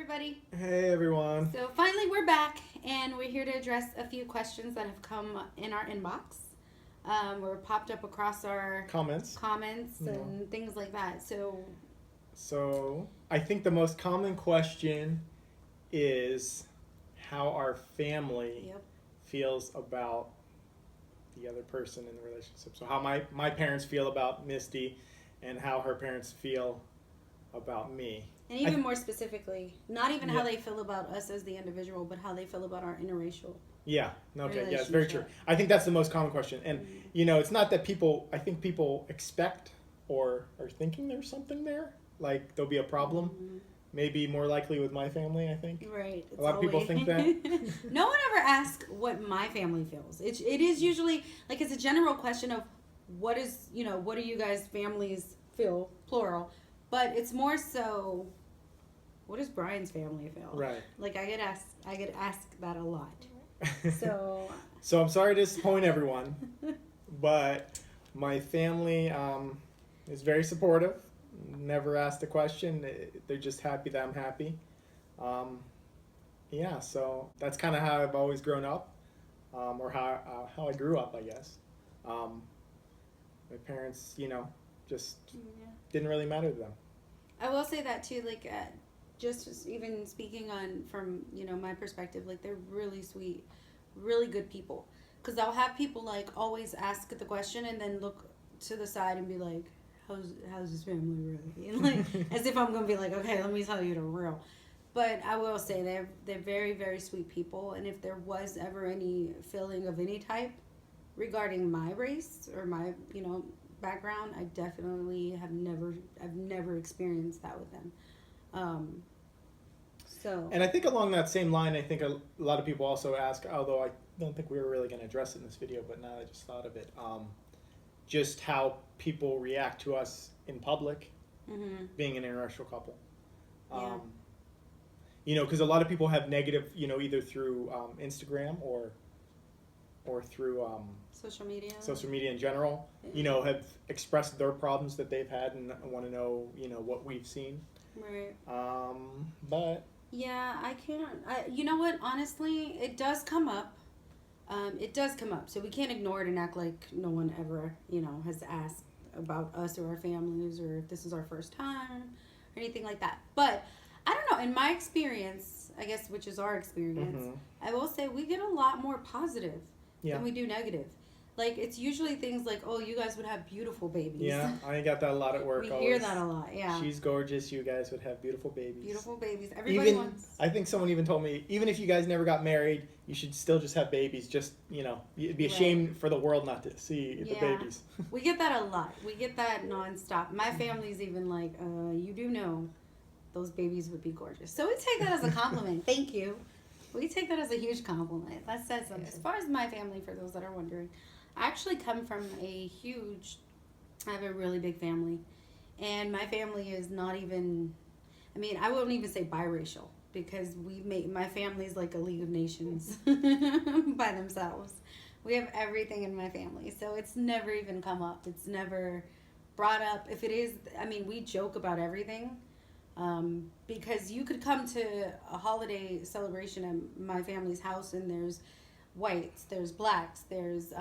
everybody. Hey everyone. So finally we're back and we're here to address a few questions that have come in our inbox. Or popped up across our Comments. comments Yeah. and things like that. So I think the most common question is how our family Yep. feels about the other person in the relationship. So how my parents feel about Misty and how her parents feel about me. And even more specifically, not even how Yeah. they feel about us as the individual, but how they feel about our interracial. Yeah, okay, yeah, it's very true. I think that's the most common question. And, it's not that I think people expect or are thinking there's something there. Like, there'll be a problem. Mm-hmm. Maybe more likely with my family, I think. Right. A lot of people think that. No one ever asks what my family feels. It is usually, like, it's a general question of what do you guys' families feel, plural. But it's more so, what does Brian's family feel? Right. Like, I get asked that a lot. So I'm sorry to disappoint everyone, but my family is very supportive. Never asked a question. They're just happy that I'm happy. Yeah, so that's kind of how I've always grown up, or how I grew up, I guess. My parents, just didn't really matter to them. I will say that too, like, just even speaking on from my perspective, like, they're really sweet, really good people. Because they'll have people like always ask the question and then look to the side and be like, how's his family really? And like as if I'm gonna be like, okay, let me tell you the real. But I will say they're very, very sweet people, and if there was ever any feeling of any type regarding my race or my background, I definitely I've never experienced that with them. And I think along that same line, I think a lot of people also ask, although I don't think we were really going to address it in this video, but now I just thought of it, just how people react to us in public, being an interracial couple. Because a lot of people have negative, either through Instagram or through social media in general, have expressed their problems that they've had and want to know, what we've seen. Right. But yeah, I can't. You know what? Honestly, it does come up. So we can't ignore it and act like no one ever, has asked about us or our families or if this is our first time or anything like that. But I don't know. In my experience, I guess, which is our experience, I will say we get a lot more positive than we do negative. Like, it's usually things like, oh, you guys would have beautiful babies. Yeah, I got that a lot at work. We hear that a lot, yeah. She's gorgeous. You guys would have beautiful babies. Beautiful babies. Everybody wants. I think someone even told me, even if you guys never got married, you should still just have babies. Just, it'd be a shame for the world not to see the babies. We get that a lot. We get that nonstop. My family's even like, you do know those babies would be gorgeous. So we take that as a compliment. Thank you. We take that as a huge compliment. That says something. As far as my family, for those that are wondering, I actually come from I have a really big family. And my family is not even, I wouldn't even say biracial, because my family's like a League of Nations by themselves. We have everything in my family. So it's never even come up. It's never brought up. If it is, we joke about everything. Because you could come to a holiday celebration at my family's house and there's whites, there's blacks, there's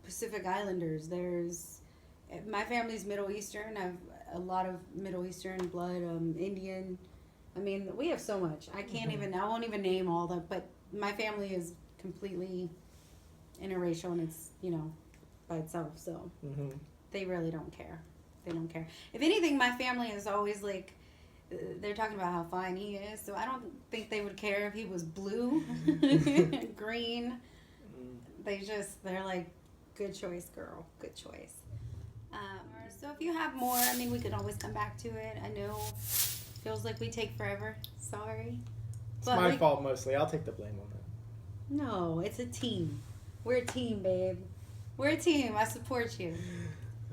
Pacific Islanders, my family's Middle Eastern. I have a lot of Middle Eastern blood, Indian. We have so much. I won't even name all that, but my family is completely interracial and it's, by itself, so they really don't care. They don't care. If anything, my family is always like, they're talking about how fine he is, so I don't think they would care if he was blue, green. They're like, good choice, girl, good choice. So if you have more, we could always come back to it. I know it feels like we take forever. Sorry. It's my fault mostly. I'll take the blame on that. No, it's a team. We're a team, babe. We're a team. I support you.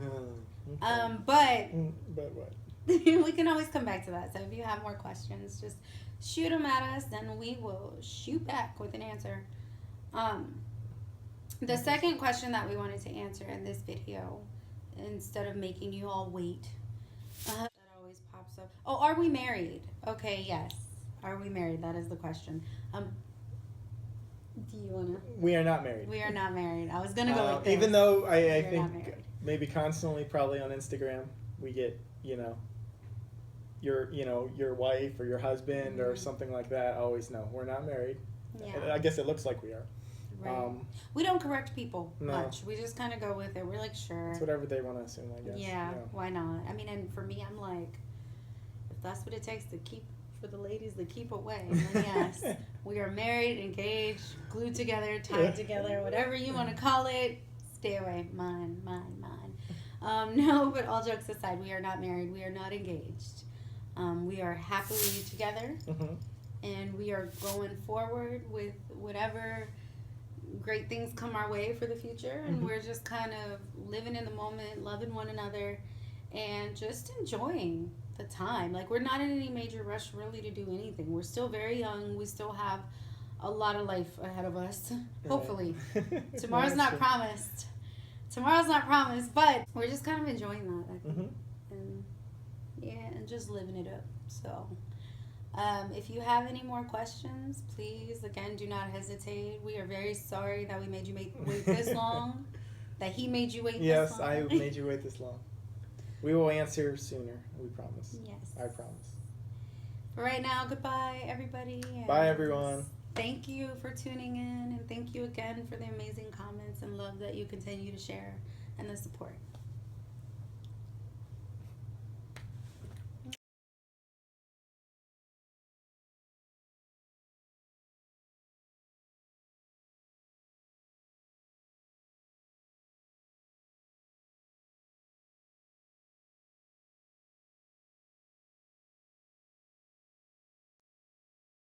Okay. But what? we can always come back to that. So if you have more questions, just shoot them at us and we will shoot back with an answer. The second question that we wanted to answer in this video, instead of making you all wait, that always pops up. Oh, are we married? Okay, yes. Are we married? That is the question. Do you wanna? We are not married. We are not married. I was gonna go like this. Even though I We're not think married. maybe constantly, probably on Instagram, we get your wife or your husband or something like that. Always no, we're not married. Yeah. I guess it looks like we are. Right. We don't correct people No. much. We just kind of go with it. We're like, sure. It's whatever they want to assume, I guess. Yeah, why not? I mean, and for me, I'm like, if that's what it takes to keep, for the ladies to keep away, then yes. We are married, engaged, glued together, tied together, whatever you want to call it. Stay away. Mine. No, but all jokes aside, we are not married. We are not engaged. We are happily together. Mm-hmm. And we are going forward with whatever great things come our way for the future, and we're just kind of living in the moment, loving one another, and just enjoying the time. Like, we're not in any major rush really to do anything. We're still very young. We still have a lot of life ahead of us. Hopefully. Tomorrow's not promised. But we're just kind of enjoying that, I think. And and just living it up. So if you have any more questions, please, again, do not hesitate. We are very sorry that we made you wait this long, that he made you wait this long. Yes, I made you wait this long. We will answer sooner, we promise. Yes. I promise. For right now, goodbye, everybody. Bye, everyone. Thank you for tuning in, and thank you again for the amazing comments and love that you continue to share and the support.